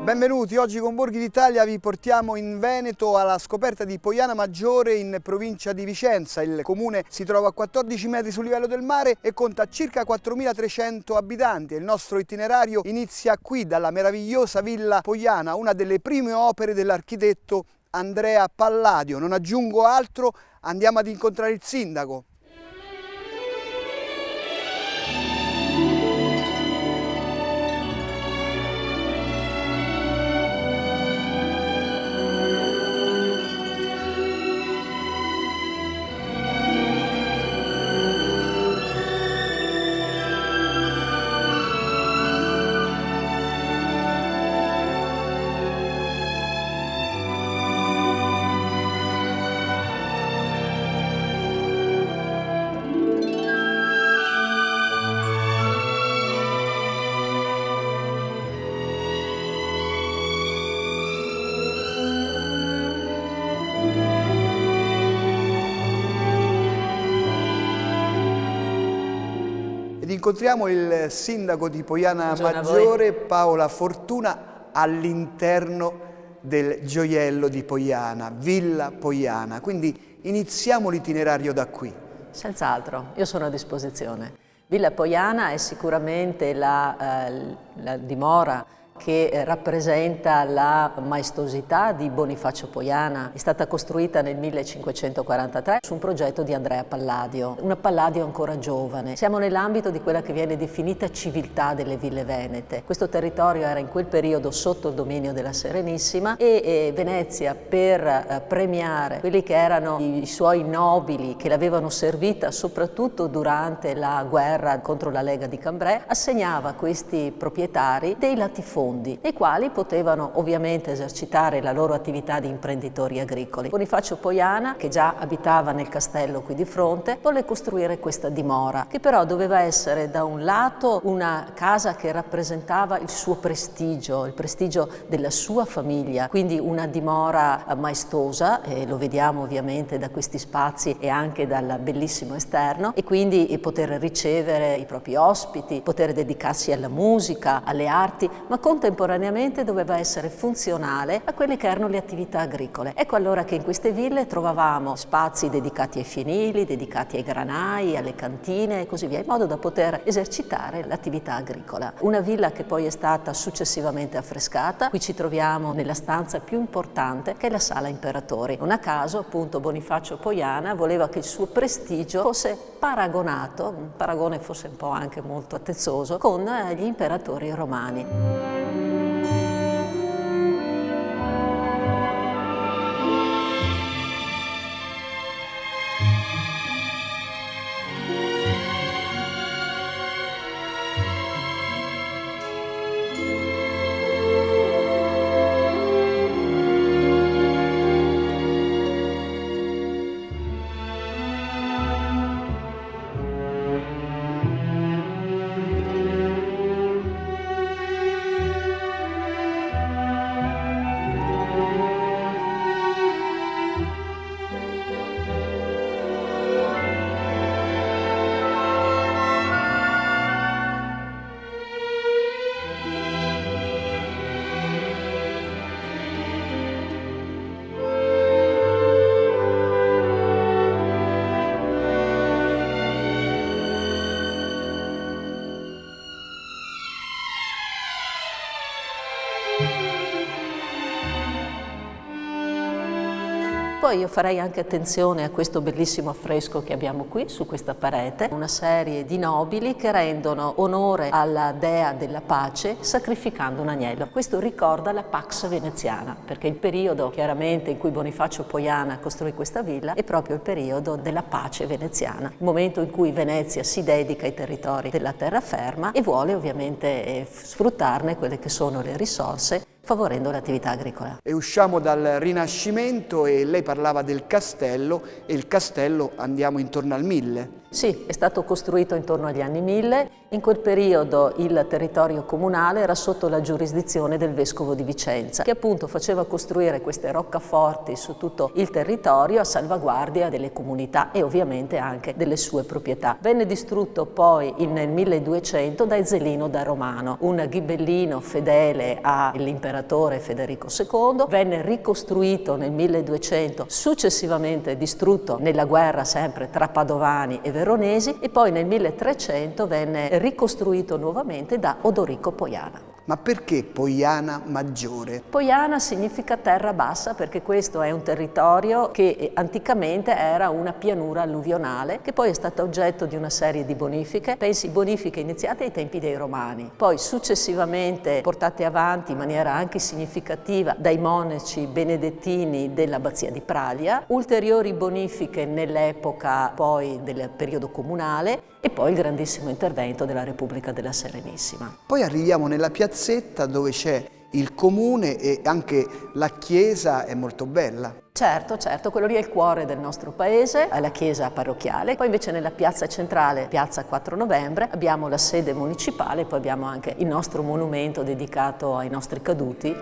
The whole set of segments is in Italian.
Benvenuti, oggi con Borghi d'Italia vi portiamo in Veneto alla scoperta di Poiana Maggiore in provincia di Vicenza. Il comune si trova a 14 metri sul livello del mare e conta circa 4.300 abitanti. Il nostro itinerario inizia qui dalla meravigliosa Villa Poiana, una delle prime opere dell'architetto Andrea Palladio. Non aggiungo altro, andiamo ad incontrare il sindaco. Incontriamo il sindaco di Poiana Maggiore, Paola Fortuna, all'interno del gioiello di Poiana, Villa Poiana. Quindi iniziamo l'itinerario da qui. Senz'altro, io sono a disposizione. Villa Poiana è sicuramente la dimora che rappresenta la maestosità di Bonifacio Poiana. È stata costruita nel 1543 su un progetto di Andrea Palladio, un Palladio ancora giovane. Siamo nell'ambito di quella che viene definita civiltà delle ville venete. Questo territorio era in quel periodo sotto il dominio della Serenissima e Venezia, per premiare quelli che erano i suoi nobili che l'avevano servita soprattutto durante la guerra contro la Lega di Cambrai, assegnava a questi proprietari dei latifondi nei quali potevano ovviamente esercitare la loro attività di imprenditori agricoli. Bonifacio Poiana, che già abitava nel castello qui di fronte, volle costruire questa dimora, che però doveva essere da un lato una casa che rappresentava il suo prestigio, il prestigio della sua famiglia, quindi una dimora maestosa, e lo vediamo ovviamente da questi spazi e anche dal bellissimo esterno, e quindi poter ricevere i propri ospiti, poter dedicarsi alla musica, alle arti, ma contemporaneamente doveva essere funzionale a quelle che erano le attività agricole. Ecco allora che in queste ville trovavamo spazi dedicati ai fienili, dedicati ai granai, alle cantine e così via, in modo da poter esercitare l'attività agricola. Una villa che poi è stata successivamente affrescata. Qui ci troviamo nella stanza più importante, che è la Sala Imperatori. Non a caso, appunto, Bonifacio Poiana voleva che il suo prestigio fosse paragonato, un paragone forse un po' anche molto attezzoso, con gli imperatori romani. Poi io farei anche attenzione a questo bellissimo affresco che abbiamo qui su questa parete, una serie di nobili che rendono onore alla dea della pace sacrificando un agnello. Questo ricorda la Pax veneziana, perché il periodo chiaramente in cui Bonifacio Poiana costruì questa villa è proprio il periodo della pace veneziana, il momento in cui Venezia si dedica ai territori della terraferma e vuole ovviamente sfruttarne quelle che sono le risorse, favorendo l'attività agricola. E usciamo dal Rinascimento e lei parlava del castello, e il castello andiamo intorno al 1000. Sì, è stato costruito intorno agli anni 1000. In quel periodo il territorio comunale era sotto la giurisdizione del vescovo di Vicenza, che appunto faceva costruire queste roccaforti su tutto il territorio a salvaguardia delle comunità e ovviamente anche delle sue proprietà. Venne distrutto poi nel 1200 da Ezzelino da Romano, un ghibellino fedele all'imperatore Federico II. Venne ricostruito nel 1200, successivamente distrutto nella guerra sempre tra Padovani e Veronesi, e poi nel 1300 venne ricostruito nuovamente da Odorico Pojana. Ma perché Poiana Maggiore? Pojana significa terra bassa perché questo è un territorio che anticamente era una pianura alluvionale che poi è stata oggetto di una serie di bonifiche, pensi bonifiche iniziate ai tempi dei Romani, poi successivamente portate avanti in maniera anche significativa dai monaci benedettini dell'abbazia di Praglia, ulteriori bonifiche nell'epoca poi del periodo comunale e poi il grandissimo intervento della Repubblica della Serenissima. Poi arriviamo nella piazzetta dove c'è il comune e anche la chiesa è molto bella. Certo, quello lì è il cuore del nostro paese, è la chiesa parrocchiale. Poi invece nella piazza centrale, piazza 4 novembre, abbiamo la sede municipale, poi abbiamo anche il nostro monumento dedicato ai nostri caduti.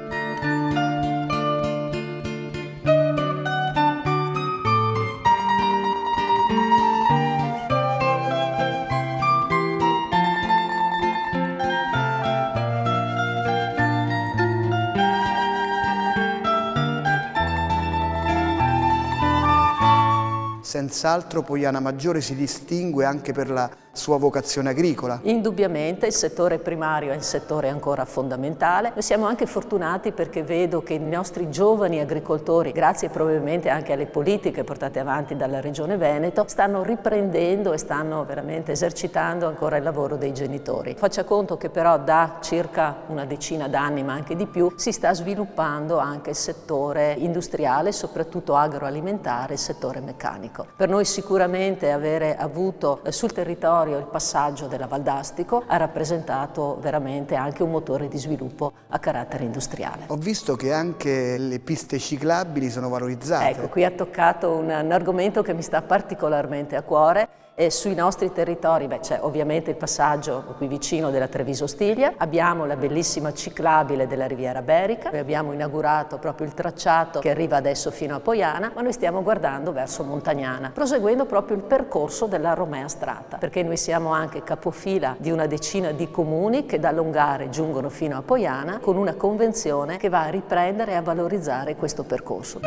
Senz'altro Poiana Maggiore si distingue anche per la sua vocazione agricola. Indubbiamente il settore primario è il settore ancora fondamentale. Noi siamo anche fortunati perché vedo che i nostri giovani agricoltori, grazie probabilmente anche alle politiche portate avanti dalla Regione Veneto, stanno riprendendo e stanno veramente esercitando ancora il lavoro dei genitori. Faccia conto che però da circa una decina d'anni, ma anche di più, si sta sviluppando anche il settore industriale, soprattutto agroalimentare, il settore meccanico. Per noi sicuramente avere avuto sul territorio il passaggio della Valdastico ha rappresentato veramente anche un motore di sviluppo a carattere industriale. Ho visto che anche le piste ciclabili sono valorizzate. Ecco, qui ha toccato un argomento che mi sta particolarmente a cuore. E sui nostri territori c'è ovviamente il passaggio qui vicino della Treviso Stiglia, abbiamo la bellissima ciclabile della Riviera Berica, noi abbiamo inaugurato proprio il tracciato che arriva adesso fino a Pojana, ma noi stiamo guardando verso Montagnana, proseguendo proprio il percorso della Romea Strata, perché noi siamo anche capofila di una decina di comuni che da Longare giungono fino a Pojana con una convenzione che va a riprendere e a valorizzare questo percorso.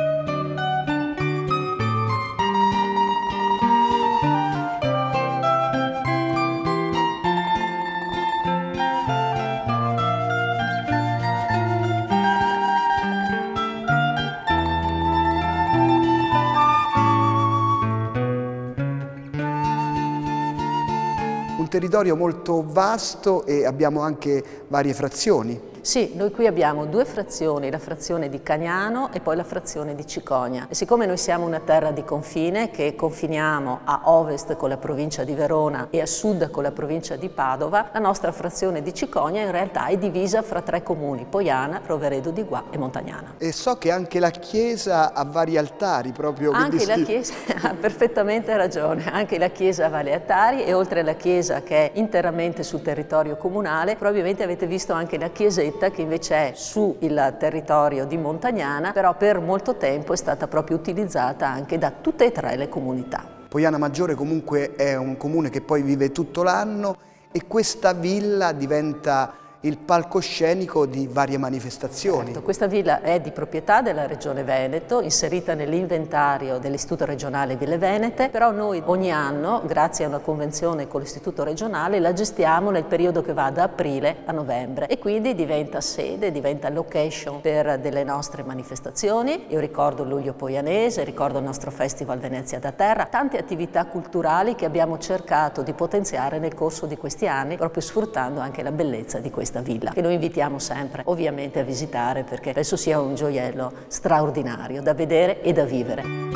Un territorio molto vasto e abbiamo anche varie frazioni. Sì, noi qui abbiamo due frazioni, la frazione di Cagnano e poi la frazione di Cicogna. E siccome noi siamo una terra di confine, che confiniamo a ovest con la provincia di Verona e a sud con la provincia di Padova, la nostra frazione di Cicogna in realtà è divisa fra tre comuni, Pojana, Roveredo di Guà e Montagnana. E so che anche la chiesa ha vari altari proprio. Anche la chiesa, ha perfettamente ragione, anche la chiesa ha vari altari e oltre alla chiesa che è interamente sul territorio comunale, probabilmente avete visto anche la chiesetta che invece è sul territorio di Montagnana, però per molto tempo è stata proprio utilizzata anche da tutte e tre le comunità. Poiana Maggiore comunque è un comune che poi vive tutto l'anno e questa villa diventa il palcoscenico di varie manifestazioni. Certo, questa villa è di proprietà della Regione Veneto, inserita nell'inventario dell'Istituto regionale Ville Venete, però noi ogni anno, grazie a una convenzione con l'Istituto regionale, la gestiamo nel periodo che va da aprile a novembre e quindi diventa sede, diventa location per delle nostre manifestazioni. Io ricordo il Luglio Poianese, ricordo il nostro Festival Venezia da Terra, tante attività culturali che abbiamo cercato di potenziare nel corso di questi anni, proprio sfruttando anche la bellezza di questa villa, che noi invitiamo sempre ovviamente a visitare perché penso sia un gioiello straordinario da vedere e da vivere.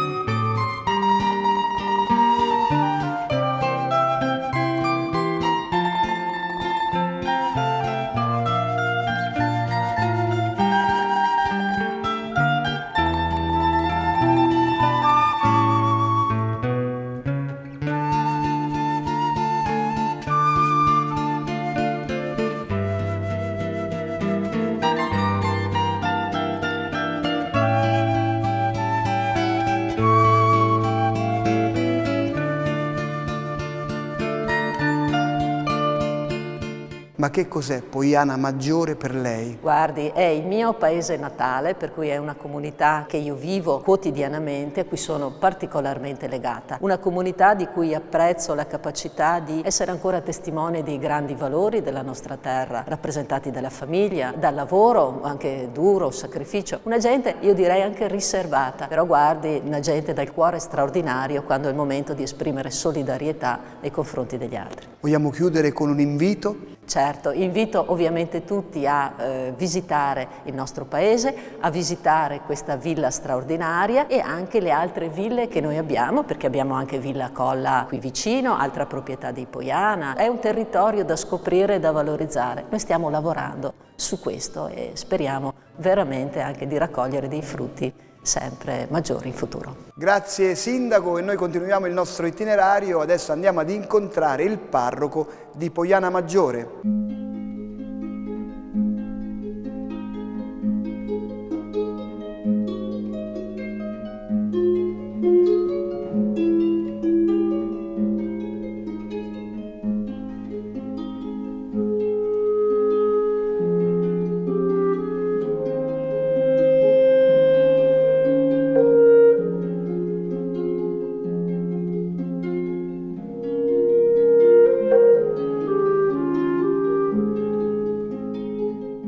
Ma che cos'è Poiana Maggiore per lei? Guardi, è il mio paese natale, per cui è una comunità che io vivo quotidianamente, a cui sono particolarmente legata. Una comunità di cui apprezzo la capacità di essere ancora testimone dei grandi valori della nostra terra, rappresentati dalla famiglia, dal lavoro, anche duro, sacrificio. Una gente, io direi anche riservata, però guardi, una gente dal cuore straordinario quando è il momento di esprimere solidarietà nei confronti degli altri. Vogliamo chiudere con un invito? Certo, invito ovviamente tutti a visitare il nostro paese, a visitare questa villa straordinaria e anche le altre ville che noi abbiamo, perché abbiamo anche Villa Colla qui vicino, altra proprietà di Poiana. È un territorio da scoprire e da valorizzare. Noi stiamo lavorando su questo e speriamo veramente anche di raccogliere dei frutti sempre maggiori in futuro. Grazie Sindaco, e noi continuiamo il nostro itinerario. Adesso andiamo ad incontrare il parroco di Poiana Maggiore.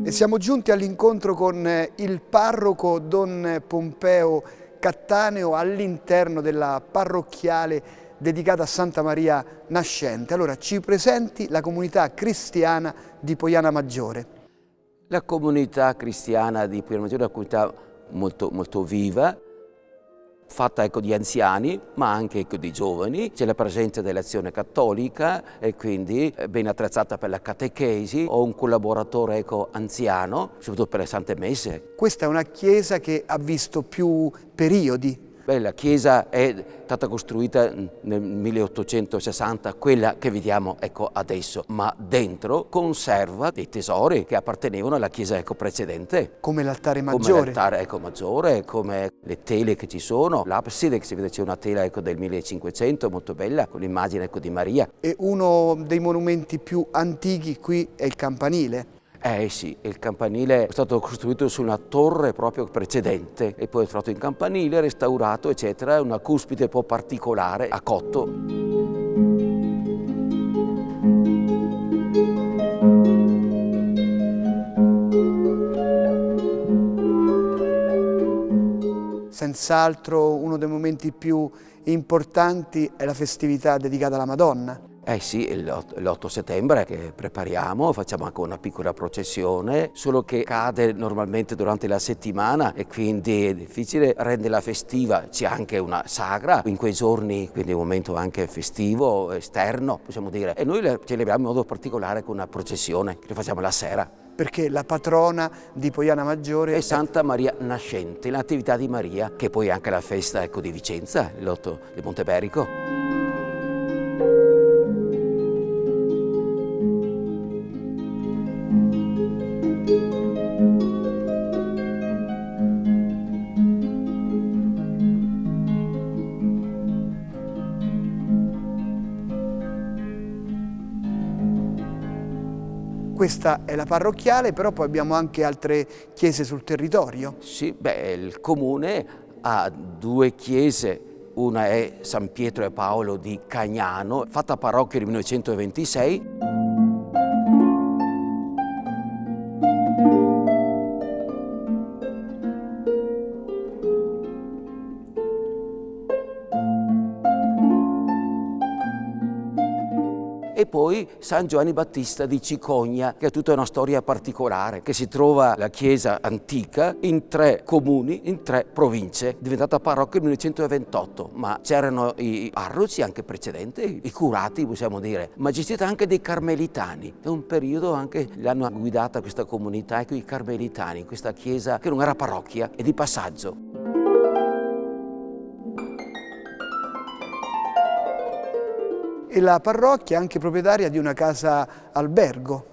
E siamo giunti all'incontro con il parroco Don Pompeo Cattaneo all'interno della parrocchiale dedicata a Santa Maria Nascente. Allora ci presenti la comunità cristiana di Poiana Maggiore. La comunità cristiana di Poiana Maggiore è una comunità molto viva, fatta di anziani ma anche di giovani. C'è la presenza dell'Azione Cattolica e quindi è ben attrezzata per la catechesi. Ho un collaboratore anziano, soprattutto per le Sante Messe. Questa è una chiesa che ha visto più periodi. La chiesa è stata costruita nel 1860, quella che vediamo adesso, ma dentro conserva dei tesori che appartenevano alla chiesa precedente. Come l'altare maggiore. Come l'altare maggiore, come le tele che ci sono, l'abside, che si vede c'è una tela del 1500 molto bella, con l'immagine di Maria. E uno dei monumenti più antichi qui è il campanile. Sì, il campanile è stato costruito su una torre proprio precedente e poi è trovato in campanile, restaurato, eccetera, una cuspide un po' particolare a cotto. Senz'altro uno dei momenti più importanti è la festività dedicata alla Madonna. Sì, l'8 settembre che prepariamo, facciamo anche una piccola processione, solo che cade normalmente durante la settimana e quindi è difficile renderla festiva. C'è anche una sagra in quei giorni, quindi è un momento anche festivo, esterno, possiamo dire. E noi la celebriamo in modo particolare con una processione che facciamo la sera. Perché la patrona di Poiana Maggiore è Santa Maria Nascente, l'attività di Maria, che poi è anche la festa di Vicenza, l'8 di Monteberico. Questa è la parrocchiale, però poi abbiamo anche altre chiese sul territorio. Sì, il comune ha due chiese, una è San Pietro e Paolo di Cagnano, fatta parrocchia nel 1926. E poi San Giovanni Battista di Cicogna, che ha tutta una storia particolare, che si trova la chiesa antica in 3 comuni, in 3 province, diventata parrocchia nel 1928, ma c'erano i parroci anche precedenti, i curati possiamo dire, ma gestita anche dei carmelitani. È un periodo anche l'hanno guidata questa comunità, i carmelitani, questa chiesa che non era parrocchia, è di passaggio. E la parrocchia è anche proprietaria di una casa albergo.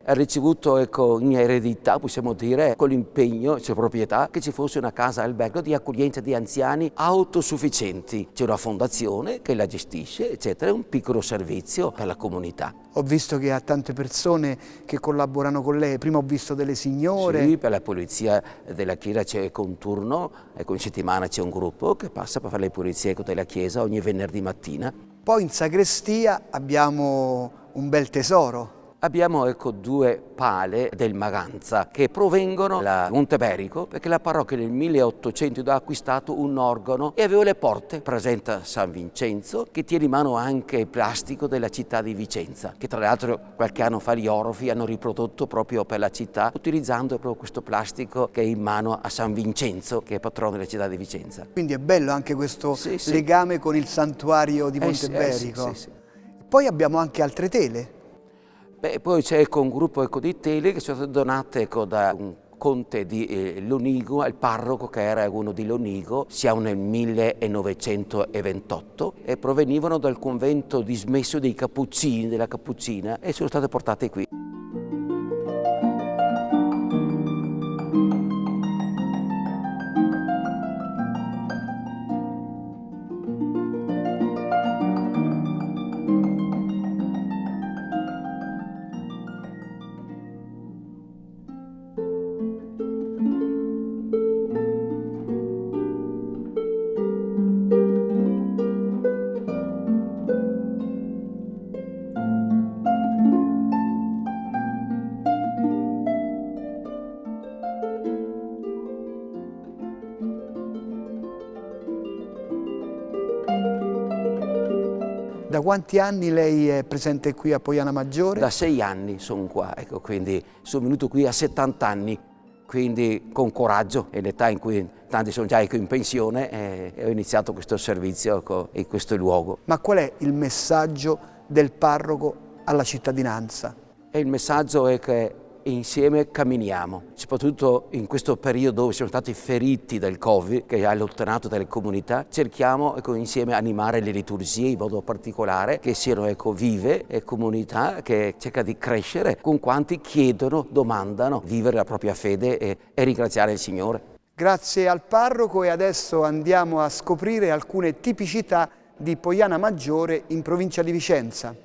ha ricevuto in eredità, possiamo dire, con l'impegno, cioè proprietà, che ci fosse una casa albergo di accoglienza di anziani autosufficienti. C'è una fondazione che la gestisce, eccetera, è un piccolo servizio per la comunità. Ho visto che ha tante persone che collaborano con lei, prima ho visto delle signore. Sì, per la pulizia della chiesa c'è un turno, in settimana c'è un gruppo che passa per fare le pulizie della chiesa ogni venerdì mattina. Poi in sagrestia abbiamo un bel tesoro. Abbiamo due pale del Maganza che provengono da Monteberico, perché la parrocchia nel 1800 ha acquistato un organo e aveva le porte. Presenta San Vincenzo, che tiene in mano anche il plastico della città di Vicenza, che tra l'altro qualche anno fa gli orofi hanno riprodotto proprio per la città, utilizzando proprio questo plastico che è in mano a San Vincenzo, che è patrono della città di Vicenza. Quindi è bello anche questo Sì, sì. legame con il santuario di Monteberico. Sì. Poi abbiamo anche altre tele. Poi c'è un gruppo di tele che sono state donate da un conte di Lonigo, il parroco che era uno di Lonigo, siamo nel 1928, e provenivano dal convento dismesso dei Cappuccini, della Cappuccina, e sono state portate qui. Da quanti anni lei è presente qui a Poiana Maggiore? Da 6 anni sono qua, quindi sono venuto qui a 70 anni, quindi con coraggio, e l'età in cui tanti sono già in pensione, e ho iniziato questo servizio in questo luogo. Ma qual è il messaggio del parroco alla cittadinanza? E il messaggio è che insieme camminiamo, soprattutto in questo periodo dove siamo stati feriti dal Covid, che ha allontanato dalle comunità. Cerchiamo insieme animare le liturgie in modo particolare, che siano vive, e comunità che cerca di crescere con quanti chiedono, domandano, vivere la propria fede e ringraziare il Signore. Grazie al parroco, e adesso andiamo a scoprire alcune tipicità di Poiana Maggiore in provincia di Vicenza.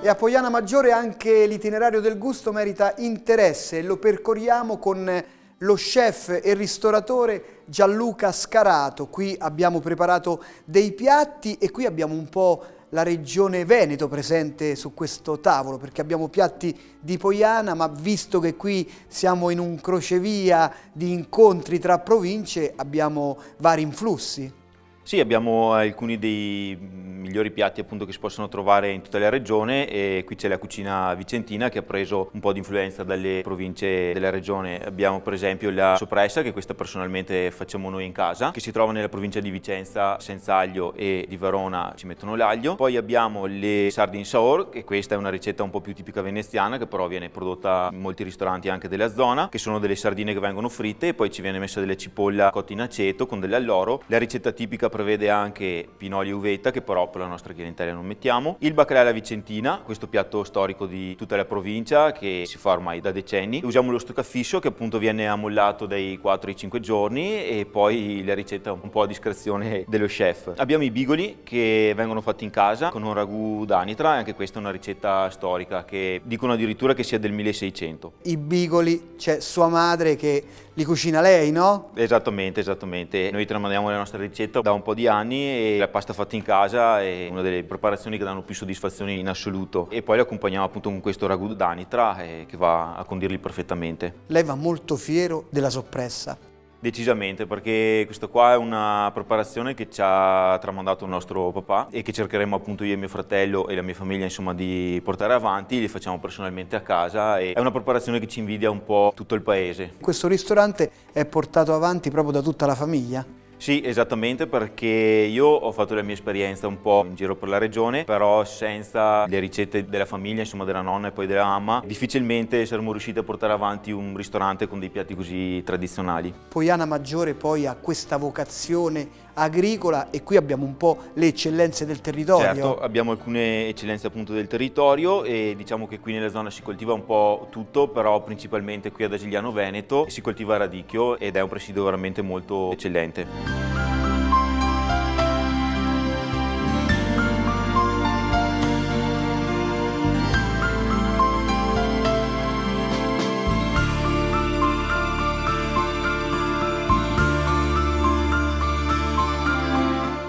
E a Poiana Maggiore anche l'itinerario del gusto merita interesse e lo percorriamo con lo chef e ristoratore Gianluca Scarato. Qui abbiamo preparato dei piatti e qui abbiamo un po' la regione Veneto presente su questo tavolo, perché abbiamo piatti di Poiana, ma visto che qui siamo in un crocevia di incontri tra province, abbiamo vari influssi. Sì, abbiamo alcuni dei migliori piatti appunto che si possono trovare in tutta la regione, e qui c'è la cucina vicentina che ha preso un po' di influenza dalle province della regione. Abbiamo per esempio la soppressa, che questa personalmente facciamo noi in casa, che si trova nella provincia di Vicenza senza aglio, e di Verona ci mettono l'aglio. Poi abbiamo le sardine saor, che questa è una ricetta un po' più tipica veneziana, che però viene prodotta in molti ristoranti anche della zona, che sono delle sardine che vengono fritte e poi ci viene messa della cipolla cotta in aceto con dell'alloro. La ricetta tipica prevede anche pinoli e uvetta, che però per la nostra clientela non mettiamo. Il baccalà alla vicentina, questo piatto storico di tutta la provincia che si fa ormai da decenni. Usiamo lo stoccafisso, che appunto viene ammollato dai 4 ai 5 giorni, e poi la ricetta un po' a discrezione dello chef. Abbiamo i bigoli, che vengono fatti in casa con un ragù d'anitra, e anche questa è una ricetta storica che dicono addirittura che sia del 1600. I bigoli, c'è sua madre che li cucina lei, no? Esattamente. Noi tramandiamo la nostra ricetta da un po' di anni, e la pasta fatta in casa è una delle preparazioni che danno più soddisfazioni in assoluto. E poi la accompagniamo appunto con questo ragù d'anitra, che va a condirli perfettamente. Lei va molto fiero della soppressa. Decisamente, perché questa qua è una preparazione che ci ha tramandato il nostro papà, e che cercheremo appunto io e mio fratello e la mia famiglia insomma di portare avanti. Li facciamo personalmente a casa, e è una preparazione che ci invidia un po' tutto il paese. Questo ristorante è portato avanti proprio da tutta la famiglia? Sì, esattamente, perché io ho fatto la mia esperienza un po' in giro per la regione, però senza le ricette della famiglia, insomma della nonna e poi della mamma, difficilmente saremmo riusciti a portare avanti un ristorante con dei piatti così tradizionali. Poiana Maggiore poi ha questa vocazione agricola e qui abbiamo un po' le eccellenze del territorio. Certo, abbiamo alcune eccellenze appunto del territorio e diciamo che qui nella zona si coltiva un po' tutto, però principalmente qui ad Agigliano Veneto si coltiva radicchio ed è un presidio veramente molto eccellente.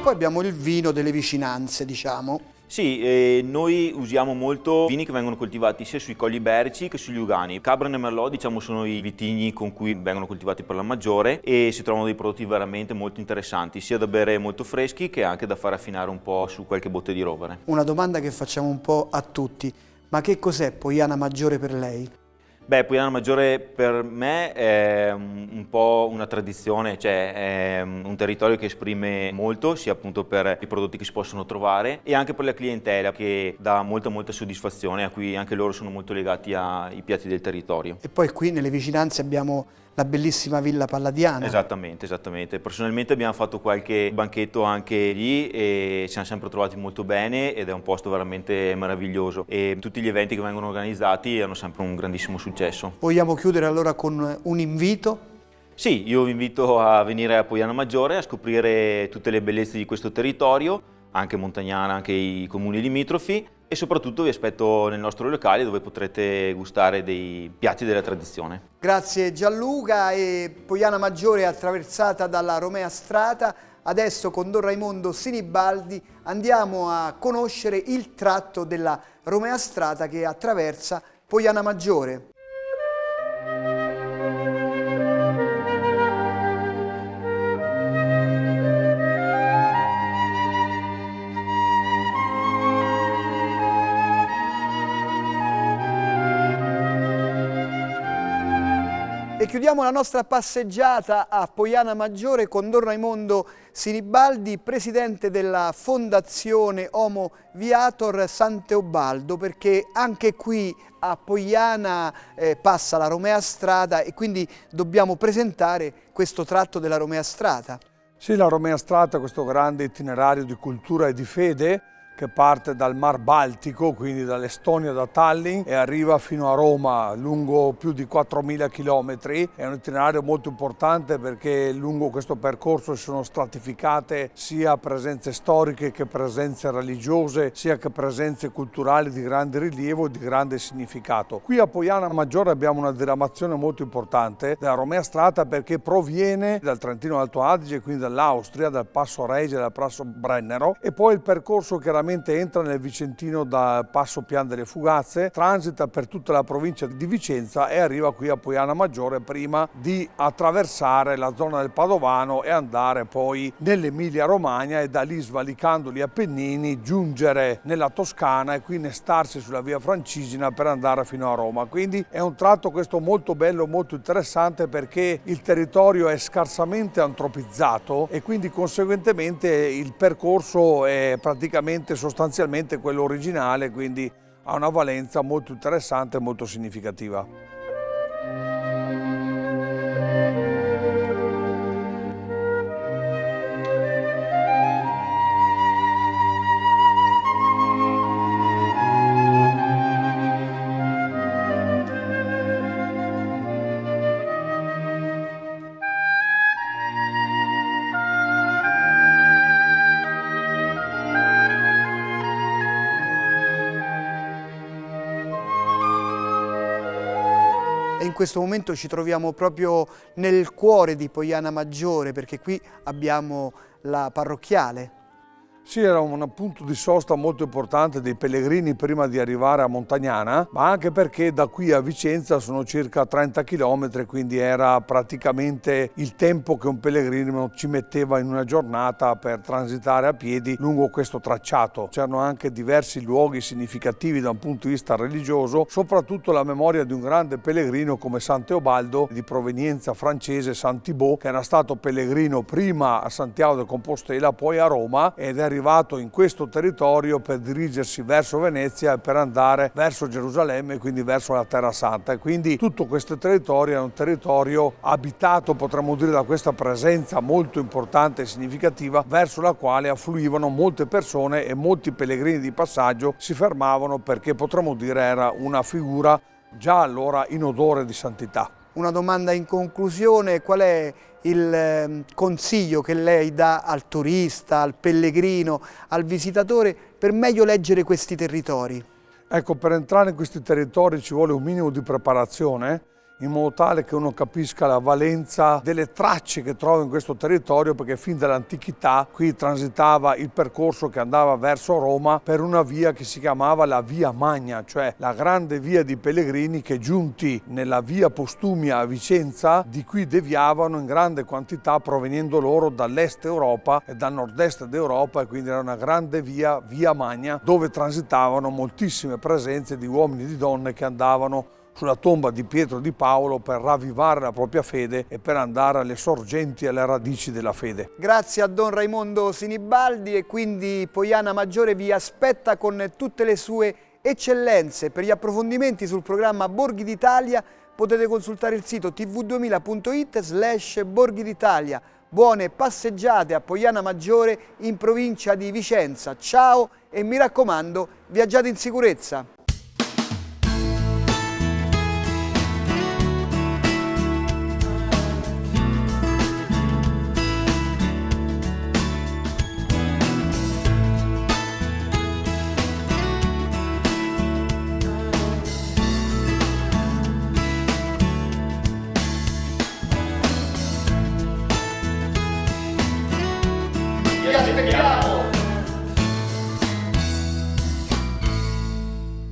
Poi abbiamo il vino delle vicinanze, diciamo. Sì, noi usiamo molto vini che vengono coltivati sia sui Colli Iberici che sugli Ugani. Cabernet e Merlot, diciamo, sono i vitigni con cui vengono coltivati per la Maggiore e si trovano dei prodotti veramente molto interessanti, sia da bere molto freschi che anche da far affinare un po' su qualche botte di rovere. Una domanda che facciamo un po' a tutti, ma che cos'è Poiana Maggiore per lei? Beh, Poiana Maggiore per me è un po' una tradizione, cioè è un territorio che esprime molto, sia appunto per i prodotti che si possono trovare e anche per la clientela che dà molta soddisfazione, a cui anche loro sono molto legati ai piatti del territorio. E poi qui nelle vicinanze abbiamo la bellissima Villa Palladiana. Esattamente. Personalmente abbiamo fatto qualche banchetto anche lì e ci siamo sempre trovati molto bene ed è un posto veramente meraviglioso e tutti gli eventi che vengono organizzati hanno sempre un grandissimo successo. Vogliamo chiudere allora con un invito? Sì, io vi invito a venire a Poiana Maggiore a scoprire tutte le bellezze di questo territorio, anche Montagnana, anche i comuni limitrofi e soprattutto vi aspetto nel nostro locale dove potrete gustare dei piatti della tradizione. Grazie Gianluca, e Poiana Maggiore è attraversata dalla Romea Strata. Adesso con Don Raimondo Sinibaldi andiamo a conoscere il tratto della Romea Strata che attraversa Poiana Maggiore. E chiudiamo la nostra passeggiata a Poiana Maggiore con Don Raimondo Sinibaldi, presidente della Fondazione Homo Viator Sant'Eobaldo, perché anche qui a Poiana passa la Romea Strata e quindi dobbiamo presentare questo tratto della Romea Strata. Sì, la Romea Strata è questo grande itinerario di cultura e di fede che parte dal Mar Baltico, quindi dall'Estonia, da Tallinn, e arriva fino a Roma, lungo più di 4.000 chilometri. È un itinerario molto importante perché lungo questo percorso si sono stratificate sia presenze storiche che presenze religiose, sia che presenze culturali di grande rilievo e di grande significato. Qui a Poiana Maggiore abbiamo una diramazione molto importante della Romea Strata perché proviene dal Trentino Alto Adige, quindi dall'Austria, dal Passo Regia, dal Passo Brennero, e poi il percorso chiaramente entra nel Vicentino da Passo Pian delle Fugazze, transita per tutta la provincia di Vicenza e arriva qui a Poiana Maggiore prima di attraversare la zona del Padovano e andare poi nell'Emilia Romagna e da lì, svalicando gli Appennini, giungere nella Toscana e qui innestarsi sulla via Francigena per andare fino a Roma. Quindi è un tratto questo molto bello, molto interessante perché il territorio è scarsamente antropizzato e quindi conseguentemente il percorso è praticamente sostanzialmente quello originale, quindi ha una valenza molto interessante e molto significativa. E in questo momento ci troviamo proprio nel cuore di Poiana Maggiore perché qui abbiamo la parrocchiale. Sì, era un punto di sosta molto importante dei pellegrini prima di arrivare a Montagnana, ma anche perché da qui a Vicenza sono circa 30 km, quindi era praticamente il tempo che un pellegrino ci metteva in una giornata per transitare a piedi lungo questo tracciato. C'erano anche diversi luoghi significativi da un punto di vista religioso, soprattutto la memoria di un grande pellegrino come San Teobaldo, di provenienza francese, San Thibaut, che era stato pellegrino prima a Santiago de Compostela, poi a Roma, ed è arrivato in questo territorio per dirigersi verso Venezia e per andare verso Gerusalemme, quindi verso la Terra Santa. E quindi tutto questo territorio è un territorio abitato, potremmo dire, da questa presenza molto importante e significativa, verso la quale affluivano molte persone e molti pellegrini di passaggio si fermavano, perché potremmo dire era una figura già allora in odore di santità. Una domanda in conclusione: qual è il consiglio che lei dà al turista, al pellegrino, al visitatore per meglio leggere questi territori? Ecco, per entrare in questi territori ci vuole un minimo di preparazione, in modo tale che uno capisca la valenza delle tracce che trova in questo territorio, perché fin dall'antichità qui transitava il percorso che andava verso Roma per una via che si chiamava la Via Magna, cioè la grande via di pellegrini che, giunti nella via Postumia a Vicenza, di qui deviavano in grande quantità provenendo loro dall'est Europa e dal nord-est d'Europa, e quindi era una grande via, Via Magna, dove transitavano moltissime presenze di uomini e di donne che andavano sulla tomba di Pietro di Paolo per ravvivare la propria fede e per andare alle sorgenti e alle radici della fede. Grazie a Don Raimondo Sinibaldi, e quindi Poiana Maggiore vi aspetta con tutte le sue eccellenze. Per gli approfondimenti sul programma Borghi d'Italia potete consultare il sito tv2000.it/Borghi d'Italia. Buone passeggiate a Poiana Maggiore in provincia di Vicenza. Ciao e mi raccomando, viaggiate in sicurezza. Vi aspettiamo!